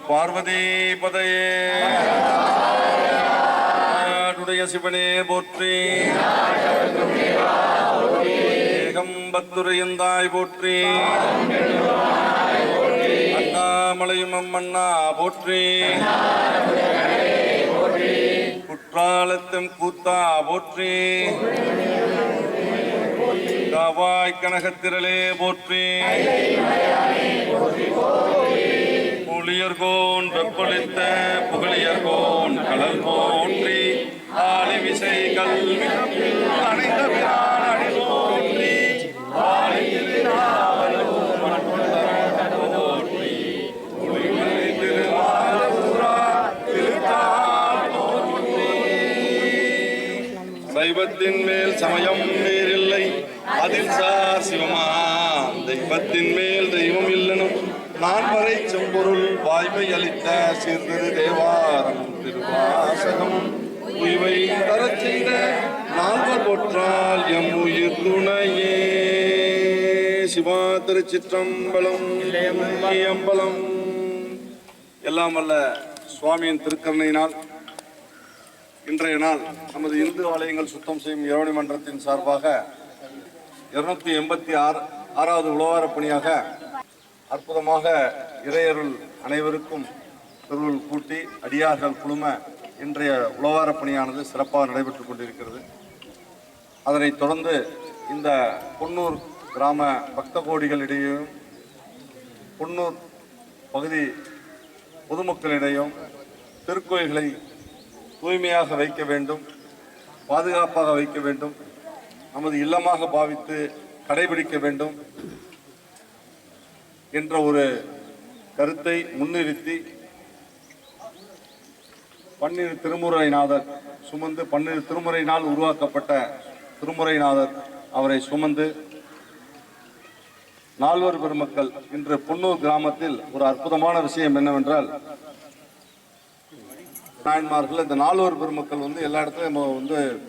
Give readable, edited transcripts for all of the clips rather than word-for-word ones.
பார்வதி பதையே சிவனே போற்றி, ஏகம்பத்துரையந்தாய் போற்றி, அண்ணாமலையும் அம்மண்ணா போற்றி, குற்றாலத்தும் கூத்தா போற்றி, காவாய் கனகத்திரளே போற்றி, புலியர்கோன் வெப்பொழித்த புகழியர்கோன் கடல் போற்றி, ஆலி விசை கல்வி அணைந்த பிரான் அடி போற்றி, சைவத்தின் மேல் சமயம் வேறில்லை அதில் சார் சிவமா, தெய்வத்தின் மேல் தெய்வம் இல்லனும் நான் வரை செம்பொருள் வாய்மை அளித்த சீர்திரு தேவாரம் திருவாசகம் உய்வை தரச் செய்த நால்வர் போற்றால் எம் உயிர் துணையே. சிவா திருச்சிற்றம்பலம் அம்பலம். எல்லாம் வல்ல சுவாமியின் திருக்கருணையினால் இன்றைய நாள் நமது இந்து ஆலயங்கள் சுத்தம் செய்யும் இரவணி மன்றத்தின் சார்பாக 286வது உழவார பணியாக அற்புதமாக இறையருள் அனைவருக்கும் திருவுள் கூட்டி அடியார்கள் குழும இன்றைய உழவார பணியானது சிறப்பாக நடைபெற்றுக் கொண்டிருக்கிறது. அதனைத் தொடர்ந்து இந்த பொன்னூர் கிராம பக்த கோடிகளிடையும் பொன்னூர் பகுதி பொதுமக்களிடையும் திருக்கோயில்களை தூய்மையாக வைக்க வேண்டும், பாதுகாப்பாக வைக்க வேண்டும், நமது இல்லமாக பாவித்து கடைபிடிக்க வேண்டும் என்ற ஒரு கருத்தை முன்னிறுத்தி பன்னிரு திருமுறைநாதர் சுமந்து, பன்னிரு திருமுறையினால் உருவாக்கப்பட்ட திருமுறைநாதர் அவரை சுமந்து நால்வர் பெருமக்கள் இன்று பொன்னூர் கிராமத்தில் ஒரு அற்புதமான விஷயம் என்னவென்றால், நாயன்மார்கள் இந்த நால்வர் பெருமக்கள் எல்லா இடத்துலையும்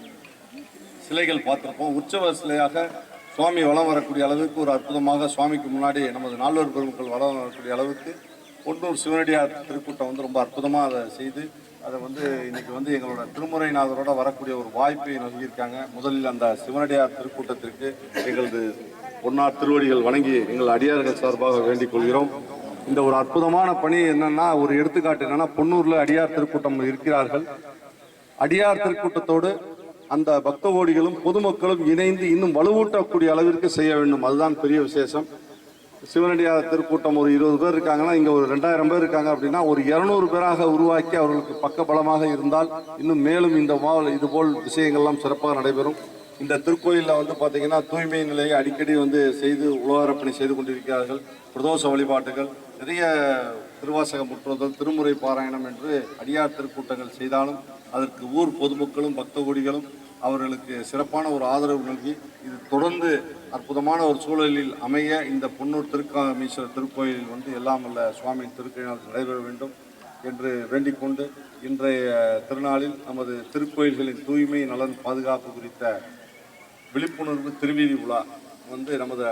சிலைகள் பார்த்திருப்போம். உற்சவ சிலையாக சுவாமி வலம் வரக்கூடிய அளவுக்கு ஒரு அற்புதமாக சுவாமிக்கு முன்னாடி நமது நால்வர் பெருமக்கள் வலம் வரக்கூடிய அளவுக்கு பொன்னூர் சிவனடியார் திருக்கூட்டம் ரொம்ப அற்புதமாக அதை செய்து அதை இன்னைக்கு எங்களோட திருமுறைநாதரோட வரக்கூடிய ஒரு வாய்ப்பை நல்கியிருக்காங்க. முதலில் அந்த சிவனடியார் திருக்கூட்டத்திற்கு எங்களது பொன்னார் திருவடிகள் வணங்கி எங்கள் அடியார்கள் சார்பாக வேண்டிக் கொள்கிறோம். இந்த ஒரு அற்புதமான பணி என்னன்னா, ஒரு எடுத்துக்காட்டு என்னன்னா, பொன்னூர்ல அடியார் திருக்கூட்டம் இருக்கிறார்கள். அடியார் திருக்கூட்டத்தோடு அந்த பக்த கோடிகளும் பொதுமக்களும் இணைந்து இன்னும் வலுவூட்டக்கூடிய அளவிற்கு செய்ய வேண்டும். அதுதான் பெரிய விசேஷம். சிவனடியார் திருக்கூட்டம் ஒரு 20 பேர் இருக்காங்கன்னா, இங்க ஒரு 2000 பேர் இருக்காங்க அப்படின்னா, ஒரு 200 பேராக உருவாக்கி அவர்களுக்கு பக்க பலமாக இருந்தால் இன்னும் மேலும் இந்த இதுபோல் விஷயங்கள்லாம் சிறப்பாக நடைபெறும். இந்த திருக்கோயிலில் பார்த்தீங்கன்னா தூய்மை நிலையை அடிக்கடி செய்து உழவாரப்பணி செய்து கொண்டிருக்கிறார்கள். பிரதோஷ வழிபாட்டுகள், நிறைய திருவாசக முற்றுதல், திருமுறை பாராயணம் என்று அடியார் திருக்கூட்டங்கள் செய்தாலும் அதற்கு ஊர் பொதுமக்களும் பக்த கோடிகளும் அவர்களுக்கு சிறப்பான ஒரு ஆதரவு நல்கி இது தொடர்ந்து அற்புதமான ஒரு சூழலில் அமைய இந்த பொன்னூர் திருக்காமீஸ்வரர் திருக்கோயிலில் எல்லாம் வல்ல சுவாமியின் திருக்கையினால் நடைபெற வேண்டும் என்று வேண்டிக் கொண்டு இன்றைய திருநாளில் நமது திருக்கோயில்களின் தூய்மை நலன் பாதுகாப்பு குறித்த விழிப்புணர்வு திருவீதி உலா நமது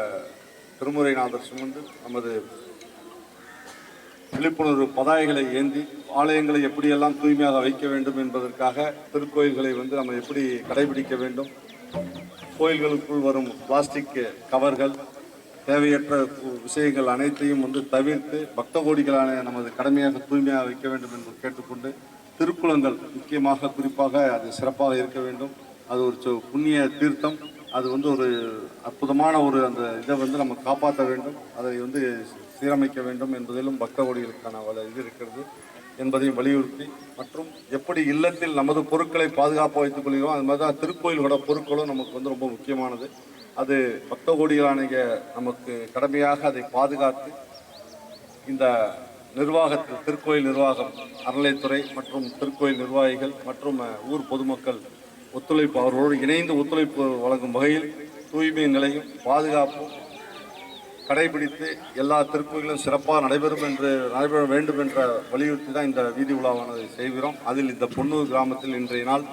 திருமுறைநாதர் சுமந்து நமது விழிப்புணர்வு பதாகைகளை ஏந்தி ஆலயங்களை எப்படியெல்லாம் தூய்மையாக வைக்க வேண்டும் என்பதற்காக திருக்கோயில்களை நம்ம எப்படி கடைபிடிக்க வேண்டும், கோயில்களுக்குள் வரும் பிளாஸ்டிக் கவர்கள், தேவையற்ற விஷயங்கள் அனைத்தையும் தவிர்த்து பக்த கோடிகளான நமது கடமையாக தூய்மையாக வைக்க வேண்டும் என்று கேட்டுக்கொண்டு, திருக்குளங்கள் முக்கியமாக குறிப்பாக அது சிறப்பாக இருக்க வேண்டும். அது ஒரு புண்ணிய தீர்த்தம். அது ஒரு அற்புதமான அந்த இதை நம்ம காப்பாற்ற வேண்டும், அதை சீரமைக்க வேண்டும் என்பதிலும் பக்த கோடிகளுக்கான இது இருக்கிறது என்பதையும் வலியுறுத்தி, மற்றும் எப்படி இல்லத்தில் நமது பொருட்களை பாதுகாப்பாக வைத்துக் கொள்கிறோம், அது மாதிரி தான் திருக்கோயிலோட பொருட்களும் நமக்கு ரொம்ப முக்கியமானது. அது பக்த கோடிகளான நமக்கு கடமையாக அதை பாதுகாத்து, இந்த நிர்வாகத்தில் திருக்கோயில் நிர்வாகம், அறநிலைத்துறை மற்றும் திருக்கோயில் நிர்வாகிகள் மற்றும் ஊர் பொதுமக்கள் ஒத்துழைப்பு, அவர்களோடு இணைந்து ஒத்துழைப்பு வழங்கும் வகையில் தூய்மை நிலையும் பாதுகாப்பும் கடைபிடித்து எல்லா திருக்கோயிலும் சிறப்பாக நடைபெற வேண்டும் என்ற வலியுறுத்தி தான் இந்த வீதி உலாவானதை செய்கிறோம். அதில் இந்த பொன்னூர் கிராமத்தில் இன்றைய நாள்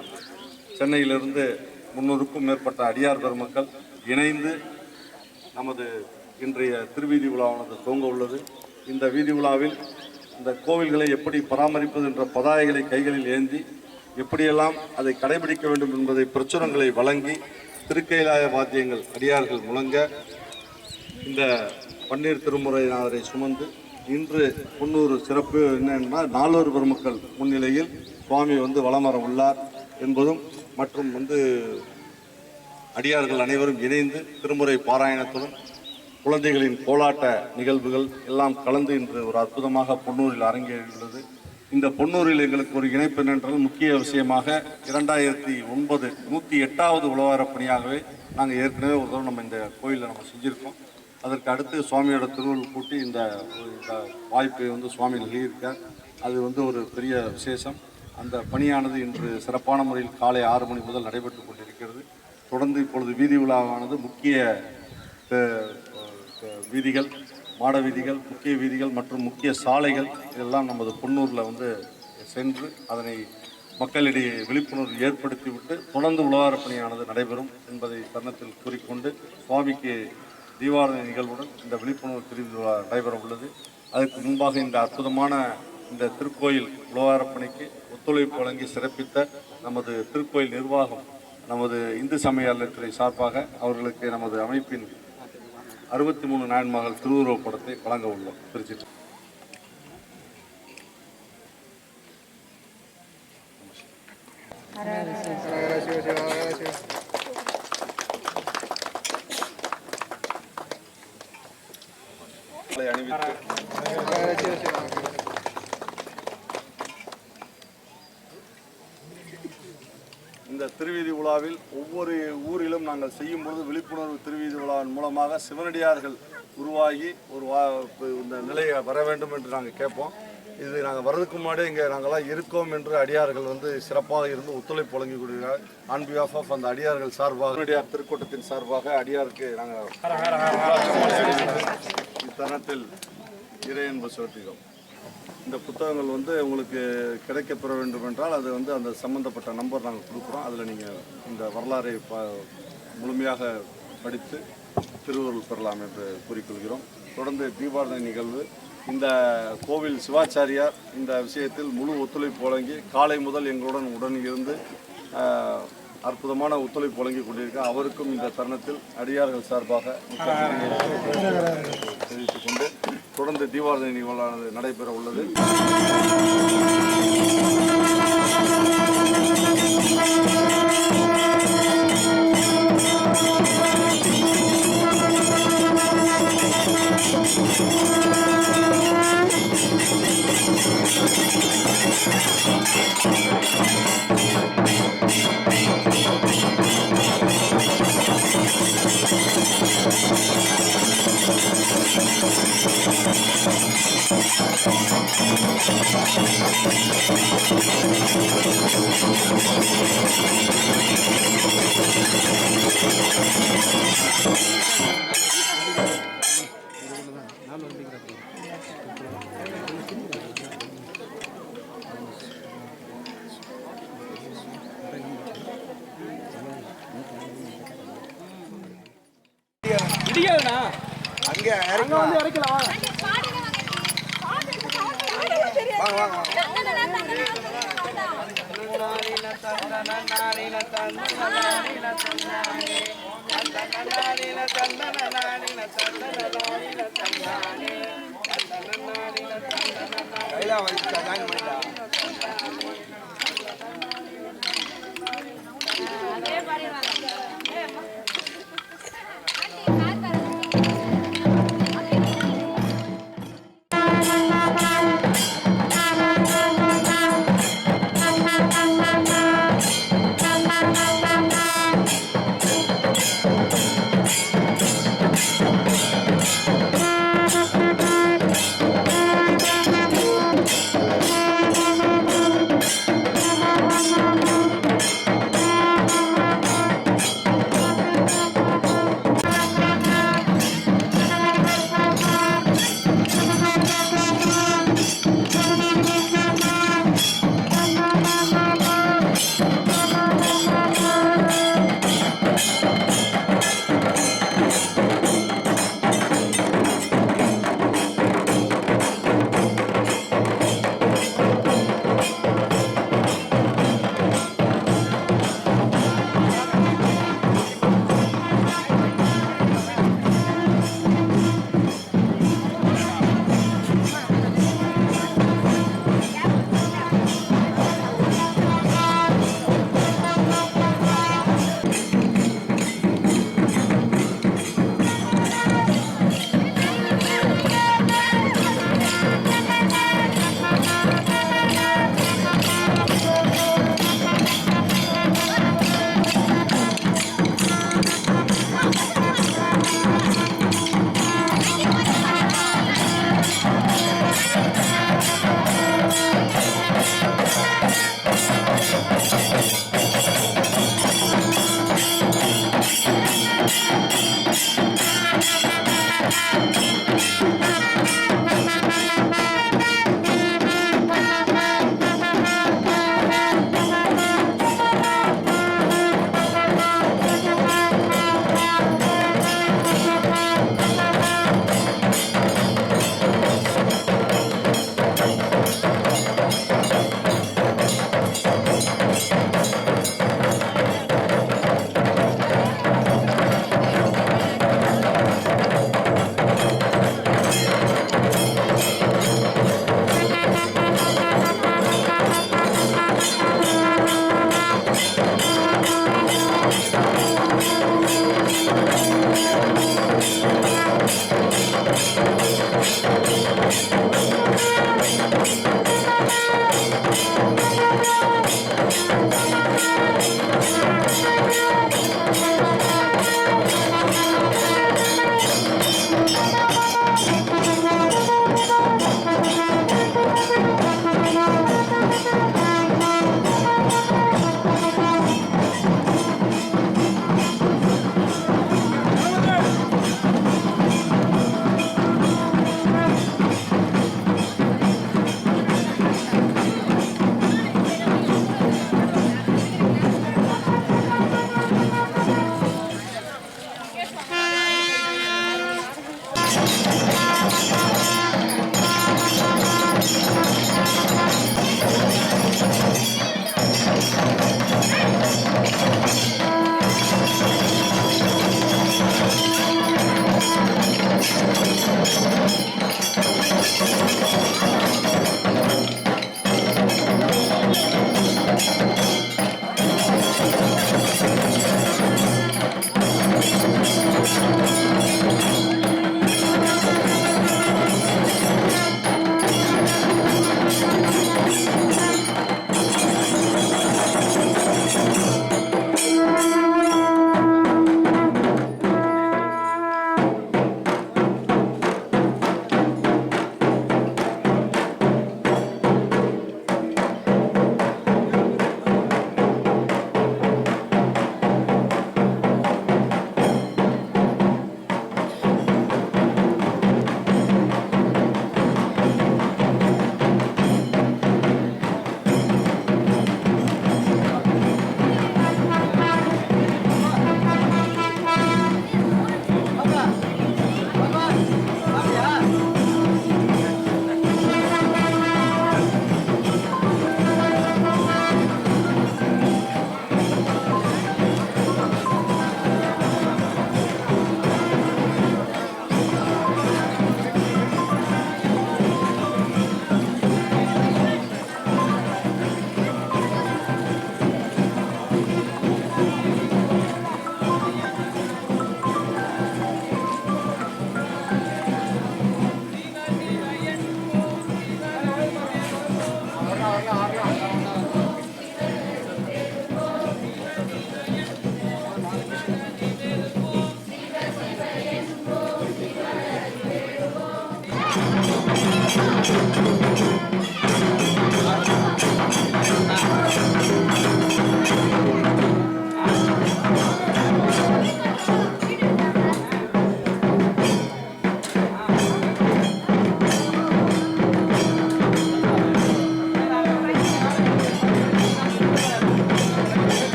சென்னையிலிருந்து 300க்கும் மேற்பட்ட அடியார் பெருமக்கள் இணைந்து நமது இன்றைய திருவீதி உலாவானது துவங்க உள்ளது. இந்த வீதி உலாவில் இந்த கோவில்களை எப்படி பராமரிப்பது என்ற பதாகைகளை கைகளில் ஏந்தி எப்படியெல்லாம் அதை கடைபிடிக்க வேண்டும் என்பதை பிரச்சுரங்களை வழங்கி, திருக்கைலாய வாத்தியங்கள் அடியார்கள் முழங்க, இந்த பன்னீர் திருமுறையினரை சுமந்து இன்று பொன்னூர் சிறப்பு என்னன்னா, நால்வர் பெருமக்கள் முன்னிலையில் சுவாமி வலம் வர உள்ளார் என்பதும், மற்றும் அடியார்கள் அனைவரும் இணைந்து திருமுறை பாராயணத்துடன் குழந்தைகளின் கோலாட்ட நிகழ்வுகள் எல்லாம் கலந்து இன்று ஒரு அற்புதமாக பொன்னூரில் அரங்கேறியுள்ளது. இந்த பொன்னூரில் எங்களுக்கு ஒரு இணைப்பு என்னென்றால், முக்கிய விஷயமாக 2009 108வது உழவார பணியாகவே நாங்கள் ஏற்கனவே ஒரு தடவை நம்ம இந்த கோயிலில் நம்ம செஞ்சுருக்கோம். அதற்கு அடுத்து சுவாமியோட திருவள்ளுவர் கூட்டி இந்த வாய்ப்பை சுவாமி நல்கியிருக்கார். அது ஒரு பெரிய விசேஷம். அந்த பணியானது இன்று சிறப்பான முறையில் காலை 6 மணி முதல் நடைபெற்று கொண்டிருக்கிறது. தொடர்ந்து இப்பொழுது வீதி உலாவானது முக்கிய வீதிகள், மாட வீதிகள், முக்கிய வீதிகள் மற்றும் முக்கிய சாலைகள் இதெல்லாம் நமது பொன்னூரில் சென்று அதனை மக்களிடையே விழிப்புணர்வு ஏற்படுத்திவிட்டு தொடர்ந்து உழவார பணியானது நடைபெறும் என்பதை தருணத்தில் கூறிக்கொண்டு, சுவாமிக்கு தீபாவளி நிகழ்வுடன் இந்த விழிப்புணர்வு திருவிழா நடைபெற உள்ளது. அதற்கு முன்பாக இந்த அற்புதமான இந்த திருக்கோயில் உழவார பணிக்கு ஒத்துழைப்பு வழங்கி சிறப்பித்த நமது திருக்கோயில் நிர்வாகம், நமது இந்து சமய அறநிலையத்துறை சார்பாக அவர்களுக்கு நமது அமைப்பின் 63 நாயன்மார்கள் திருவுருவப் படத்தை வழங்க உள்ளோம். திருச்சி அணிவித்து இந்த திருவீதி உலாவில் ஒவ்வொரு ஊரிலும் நாங்கள் செய்யும் பொழுது விழிப்புணர்வு திருவீதி உலாவின் மூலமாக சிவனடியார்கள் உருவாகி இந்த நிலையை வர வேண்டும் என்று நாங்கள் கேட்போம். இது நாங்கள் வர்றதுக்கு முன்னாடியே இங்கே நாங்கள்லாம் இருக்கோம் என்று அடியார்கள் சிறப்பாக இருந்து ஒத்துழைப்பு வழங்கி கொடுக்கிறார். ஆன் பிஹாஃப் ஆஃப் அந்த அடியார்கள் சார்பாக, அடியார் திருக்கூட்டத்தின் சார்பாக அடியாருக்கு நாங்கள் இத்தருணத்தில் இறையன்பு செலுத்துகிறோம். இந்த புத்தகங்கள் உங்களுக்கு கிடைக்கப்பெற வேண்டும் என்றால் அது அந்த சம்பந்தப்பட்ட நம்பர் நாங்கள் கொடுக்குறோம். அதில் நீங்கள் இந்த வரலாறை முழுமையாக படித்து திருவருள் பெறலாம் என்று கூறிக்கொள்கிறோம். தொடர்ந்து தீபாவளி நிகழ்வு, இந்த கோவில் சிவாச்சாரியார் இந்த விஷயத்தில் முழு ஒத்துழைப்பு வழங்கி காலை முதல் எங்களுடன் இருந்து அற்புதமான ஒத்துழைப்பு வழங்கி கொண்டிருக்க அவருக்கும் இந்த தருணத்தில் அடியார்கள் சார்பாக தெரிவித்துக் கொண்டு தொடர்ந்து தீபாவளி நிகழ்வானது நடைபெற உள்ளது. அங்க இறக்கலாம். வாங்க